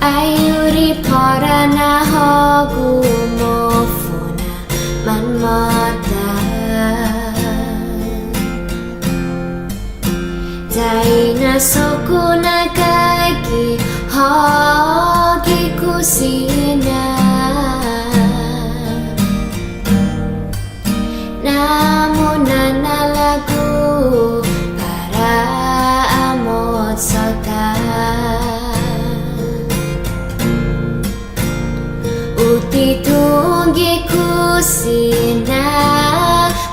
Ayuri parana hogu mofuna man mata Daina sokuna kaki hogi kusina Namun lagu para amot sota Uti tunggi kusina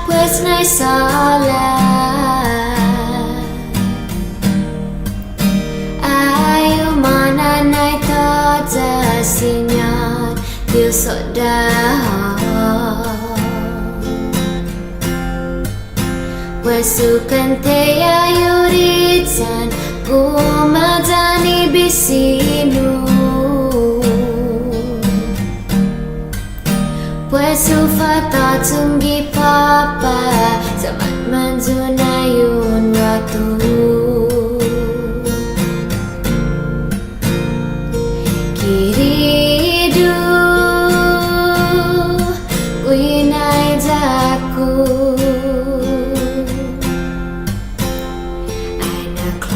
pues nai sola Ayo mana nai toja sinyal Dil sodah Wesukan te ayuritan Kumadani bisinu Wesu fata tunggi papa Zaman manzunayun waktu Kiridu Winai jaku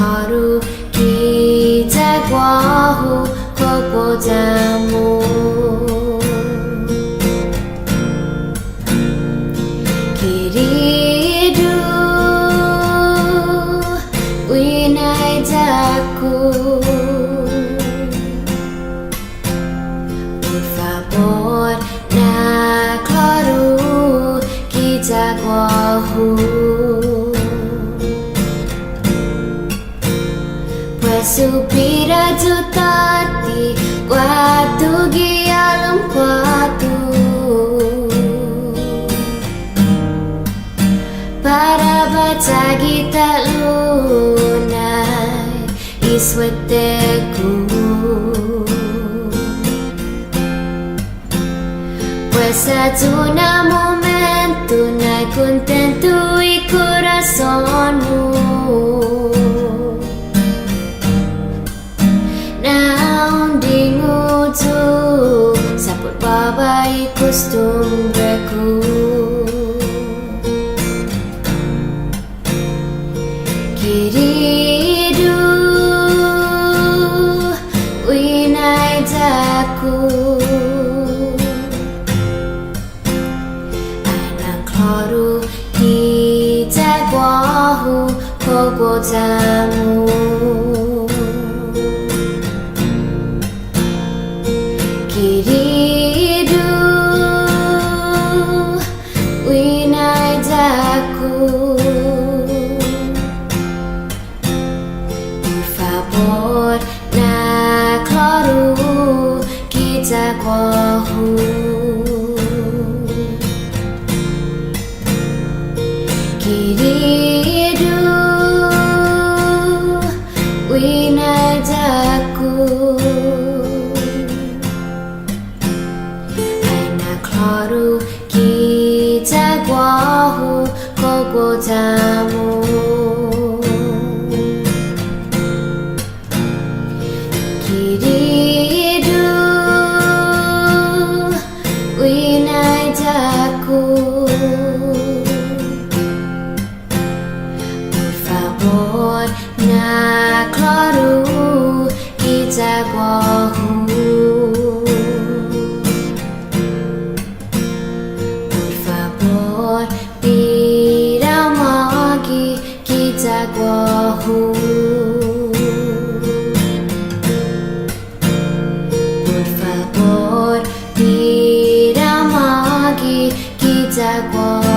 Haru kita guahu kopodamu Kiridu winai jaku Por favor na claro kita guahu Supira jutati Watu gialum kuatu Para baca kita lunai Isweteku Puesa tuna momentu Nai kontentu coraçonu Saput babai costumbre-ku Querido winai jaku Anak kloru kita guahu kopodamu Kiridu winai jaku Por favor na claro kita guahu Kiridu winai jaku Haru kita guahu kopodamu Kiridu winai jaku Por favor na claro kita guahu Guahu Por favor, tira magi kita guahu